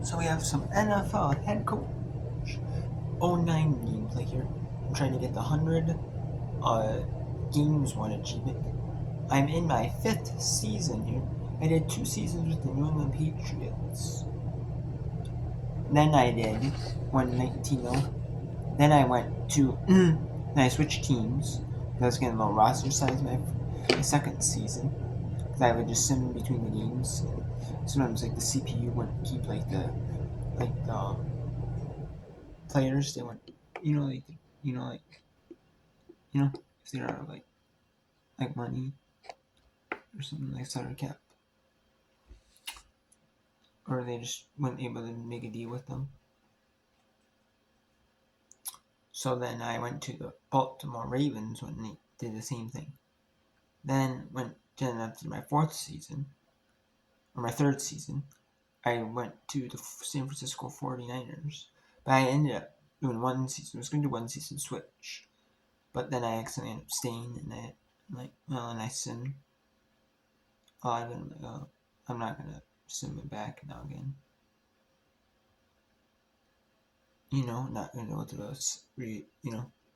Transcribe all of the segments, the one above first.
So we have some NFL head coach 09 gameplay here. I'm trying to get the 100 games one achievement. I'm in my 5th season here. I did 2 seasons with the New England Patriots. Then I did 119 though. Then I went to then I switched teams. I was getting a low roster size my second season. Because I would just sim between the games. Sometimes like the CPU wouldn't keep like the players. They wouldn't like like if they're out of like money or something like salary cap, or they just weren't able to make a deal with them. So then I went to the Baltimore Ravens when they did the same thing. Then went after my 4th season, or my 3rd season, I went to the San Francisco 49ers. But I ended up doing one season. I was going to do one season switch. But then I accidentally ended up staying, and I sim. I'm not gonna sim it back now again. Not gonna go to those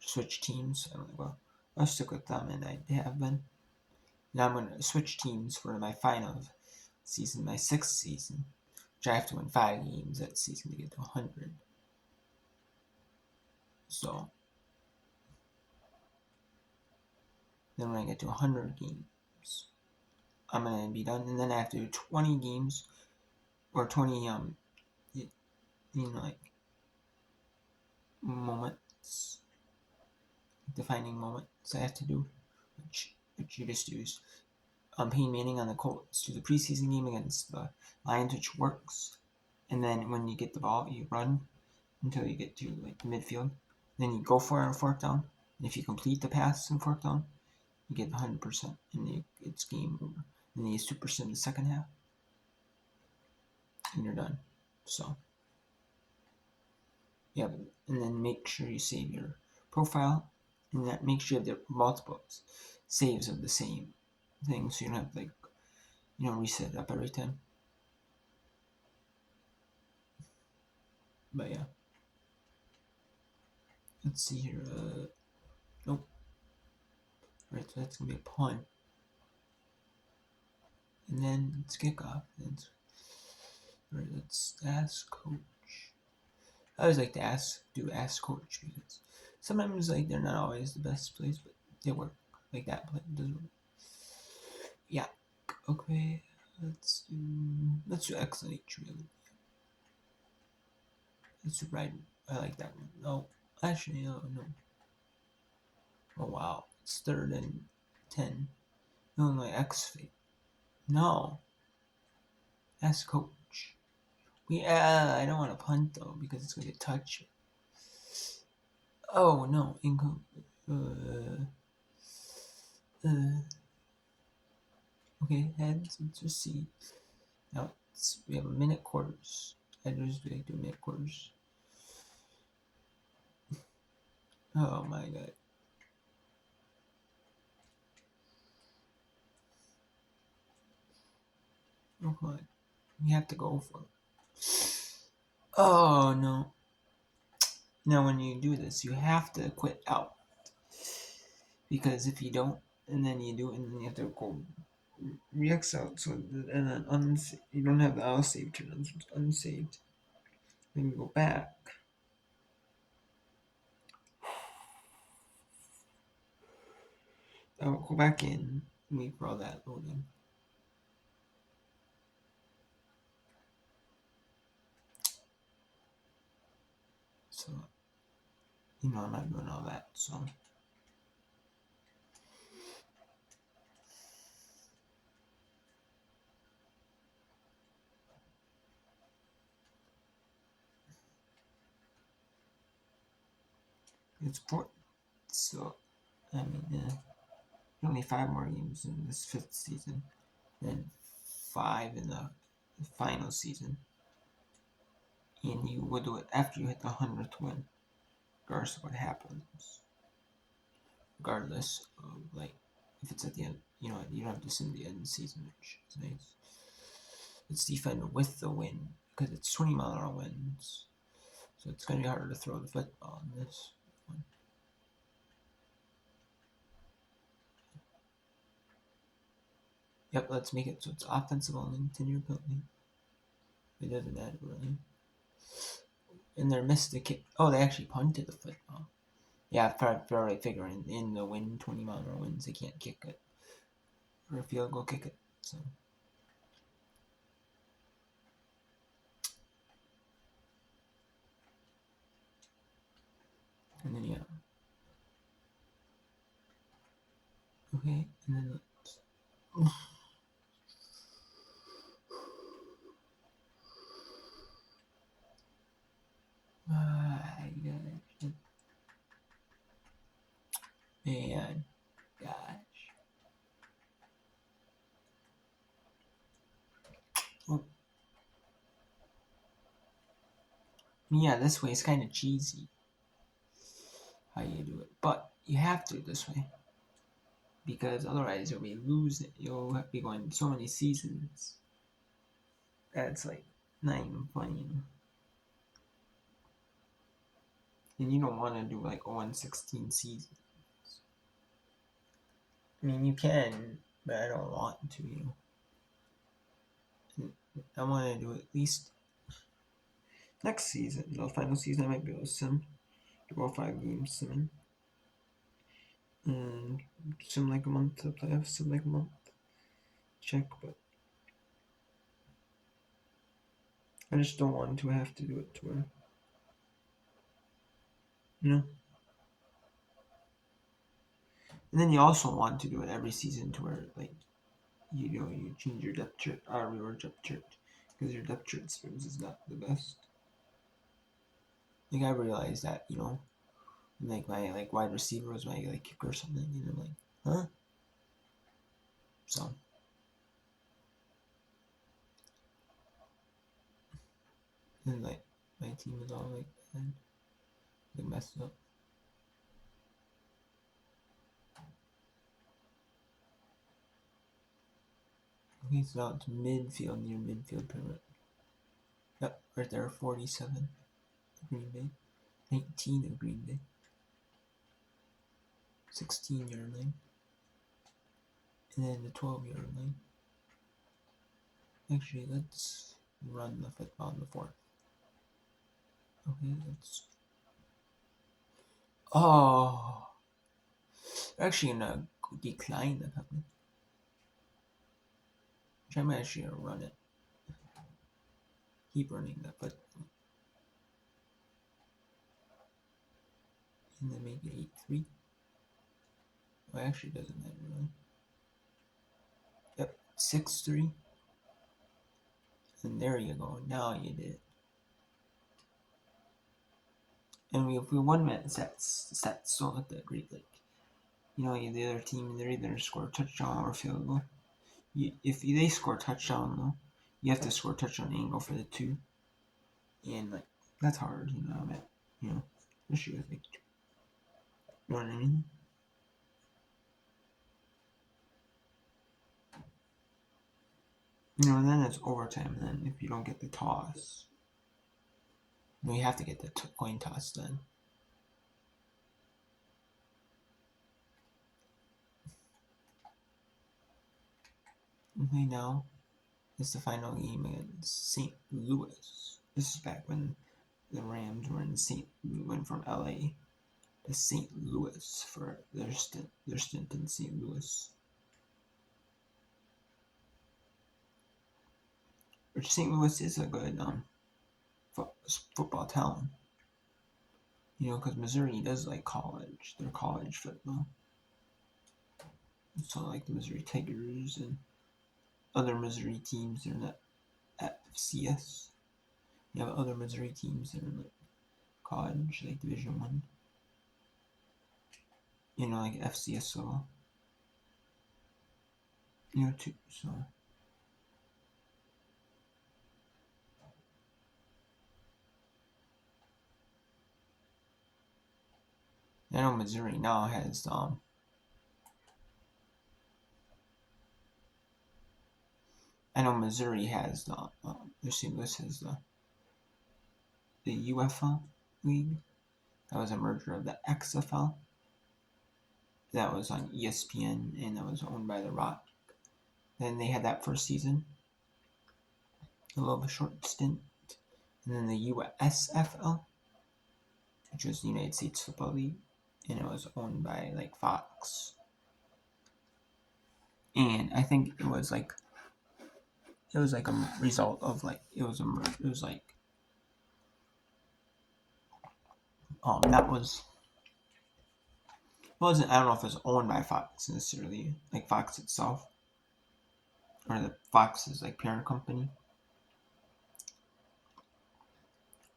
switch teams. I'm like, well, I'll stick with them, and I have been. Now I'm gonna switch teams for my final season, my 6th season, which I have to win 5 games that season to get to 100. So then when I get to 100 games, I'm gonna be done, and then I have to do 20 games or 20 like moments, defining moments I have to do, which you just use. Peyton Manning on the Colts do the preseason game against the Lions, which works. And then when you get the ball, you run until you get to like the midfield. Then you go for it on 4th down. And if you complete the pass in 4th down, you get 100%, and it's game over. And then you use 2% in the second half, and you're done. So yeah, and then make sure you save your profile, and that make sure you have the multiple saves of the same thing, so you don't have to reset it up every time. But yeah, let's see here. Nope. Right, so that's gonna be a punt, and then it's kickoff. Right, let's ask coach. I always like to ask coach, because sometimes they're not always the best plays, but they work. Like that play does work. Yeah. Okay. Let's do excellent really. Let's do right. I like that one. No, actually, no. Oh wow, it's 3rd and 10. No, my X fate. No, ask coach. I don't want to punt though, because it's gonna get touch. Oh no, uh, okay, heads. Let's just see. Now we have a minute quarters. I just do minute quarters. Oh my god. Oh my. You have to go for it. Oh no. Now when you do this, you have to quit out. Because if you don't, and then you do it, and then you have to go re-X out, so and then you don't have the save turned on, so it's unsaved. Then you go back. I'll go back in and wait for all that loading. So I'm not doing all that, so it's important. So I mean, only 5 more games in this 5th season, then 5 in the final season, and you will do it after you hit the 100th win, regardless of what happens. Regardless of if it's at the end, you don't have to sim the end of the season, which is nice. Let's defend with the win. because it's 20-mile-an-hour winds. So it's going to be harder to throw the football in this one. Yep, let's make it so it's offensive only. Continue penalty. It doesn't matter really. And they missed the kick. Oh, they actually punted the football. Yeah, probably figuring in the wind, 20-mile-an-hour winds, they can't kick it. Or a field goal kick it. So. And then, yeah. Okay, and then let's. Man, gosh. Oh. Yeah, this way is kind of cheesy. How you do it. But you have to this way. Because otherwise you'll be losing. You'll be going so many seasons. That's like not even funny. And you don't want to do like 0-16 seasons. I mean, you can, but I don't want to, I want to do at least next season, the final season, I might be able to sim. Do all 5 games simming. And sim like a month to playoffs, sim like a month. Check, but I just don't want to have to do it to where, And then you also want to do it every season to where, like, you change your depth chart, your depth chart, because your depth chart spins is not the best. Like, I realized that, like my like wide receiver was my like kicker or something, and I'm like, huh? So. And like my team is all like bad. They messed up. Okay, so now it's midfield, near midfield pyramid. Yep, right there, 47 Green Bay. 19 of Green Bay. 16-yard line. And then the 12-yard line. Actually, let's run the football on the 4th. Okay, let's. Oh! They're actually gonna decline the penalty. Which I'm actually gonna run it. Keep running that football. And then make it 8-3. Well, it actually doesn't matter really. Yep, 6-3. And there you go. Now you did. And if we 1-minute sets, so at the great like, the other team, they're either score a touchdown or field goal. If they score a touchdown though, you have to score a touchdown angle for the 2. And like that's hard, I mean, especially with like, you know what I mean? And then it's overtime. And then if you don't get the toss, you have to get the coin toss then. Okay, now it's the final game against St. Louis. This is back when the Rams were in went from LA to St. Louis for their stint in St. Louis. Which St. Louis is a good football town. Because Missouri does like college, their college football. So like the Missouri Tigers and other Missouri teams, they're not at FCS. You have other Missouri teams that are like college, like Division 1. Like FCS so too. So I know Missouri now has I know Missouri has St. Louis has the UFL league. That was a merger of the XFL. That was on ESPN, and that was owned by The Rock. Then they had that first season, a little short stint. And then the USFL, which was the United States Football League, and it was owned by like Fox. And I think it was like a result of like that was wasn't I don't know if it was owned by Fox necessarily, like Fox itself, or the Fox's like parent company,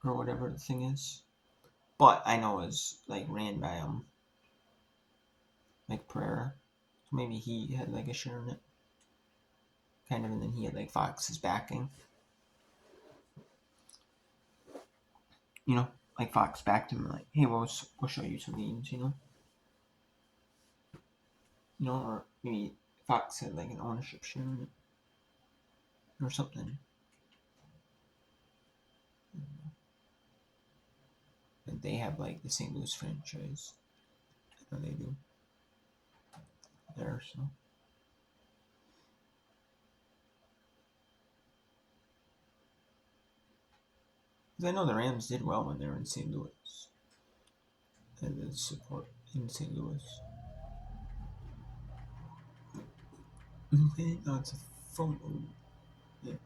or whatever the thing is. But I know it was like ran by like Pereira, so maybe he had like a share in it, kind of, and then he had like Fox's backing. You know, like Fox backed him, like, hey, we'll show you some games, you know, or maybe Fox had like an ownership share in it, or something. But they have like the St. Louis franchise. I know they do. There, so. Because I know the Rams did well when they were in St. Louis. And the support in St. Louis. Okay, no, it's a phone. Oh, yeah.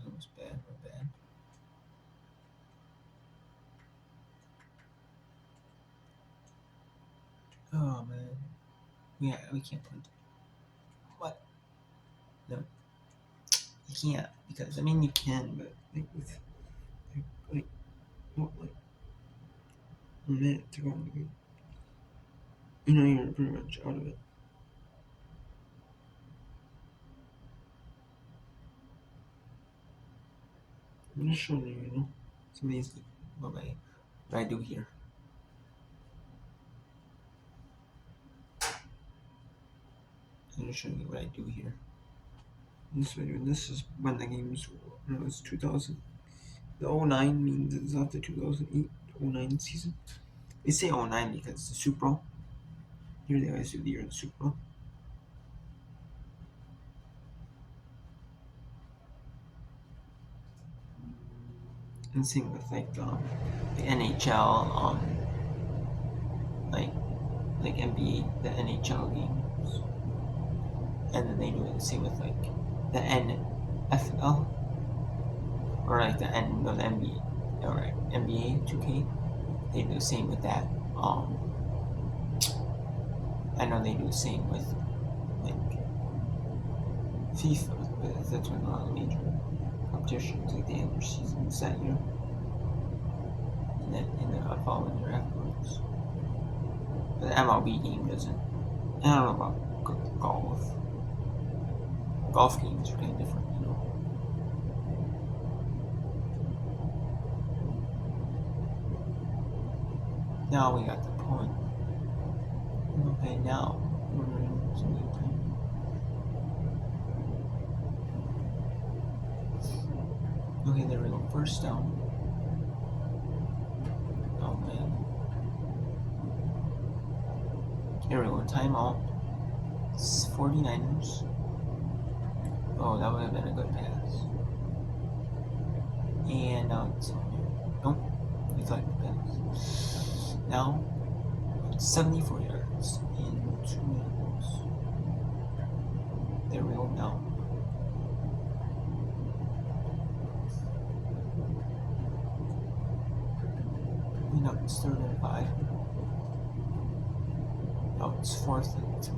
That was bad, my bad. Oh, man. Yeah, we can't play. What? No. You can't, because, I mean, you can, but, like, with, like, what, like, a minute to go in the game. You know, you're pretty much out of it. I'm just showing you, you know, some of these, what I do here. I'm just showing you what I do here. In this video, this is when the games were, it was 2000. The 09 means it's after 2008, 09 season. They say 09 because it's the Super Bowl. Here they always do the year of the Super Bowl. And same with like the NHL, like NBA, the NHL games, and then they do the same with like the NFL, or like the end of the NBA, or NBA 2K. They do the same with that. I know they do the same with like FIFA, but that's when a lot of major competitions, like they have their seasons that year, and then in the following year afterwards. But the MLB game doesn't. And I don't know about golf. Golf games are kind of different, you know. Now we got the point. Okay, now we're in some new time. Okay, there we go. First down. Oh man. Here we go. Timeout. 49ers. Oh, that would have been a good pass. And now it's nope. We thought it pass. Now 74 yards in 2 minutes. There we go now. No, it's 3rd and 5. No, it's 4th and 3.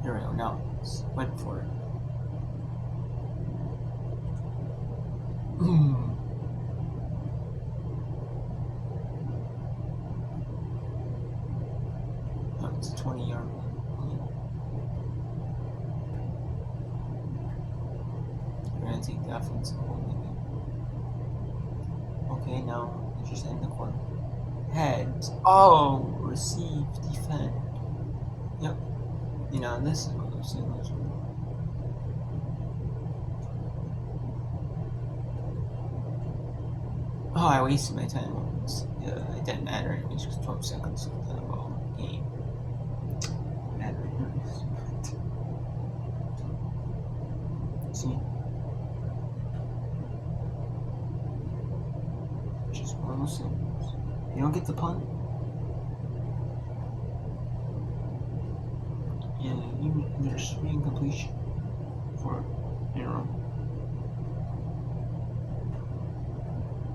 There we go. Now, went for it. No, it's a 20-yard line. We're going to take the offensive holding. Okay, now we just end the quarter. Heads. Oh, receive, defend. Yep. You know, this is one of those things. Oh, I wasted my time on this. It didn't matter anyways, because 12 seconds of the game. It mattered anyways. See? Just one of those things. You don't get the punt. And there's incompletion for in a row.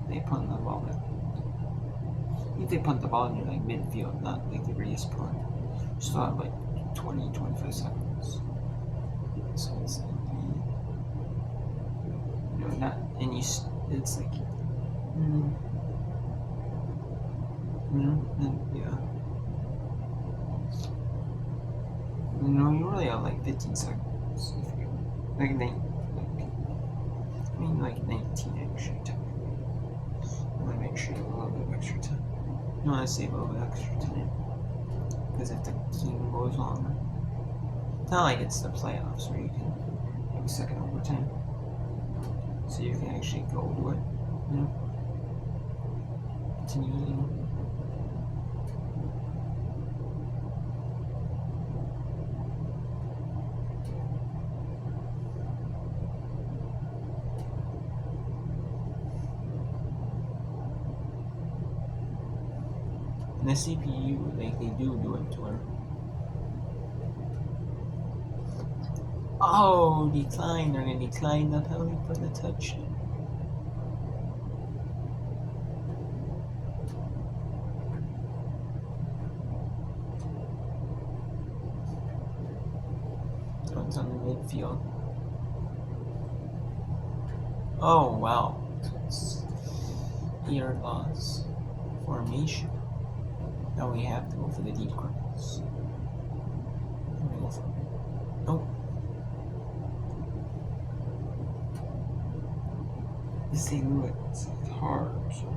They punt the ball back. If they punt the ball in like midfield, not like the race punt, you still have like 20, 25 seconds. So it's like, you know, not, and you, it's like, yeah. You know, you really have like 15 seconds if you, like, like 19 actually, technically. You want to make sure you have a little bit of extra time. You want to save a little bit of extra time. Because if the game goes longer, it's not like it's the playoffs where you can have a second overtime. So you can actually go to it, you know? Continue. And the CPU, like, they do it to her. Oh, decline. They're going to decline the penalty for the touch. So it's on the midfield. Oh, wow. So it's yard loss formation. Now we have to go for the deep cross. Go for it. Nope. This thing looks hard, so.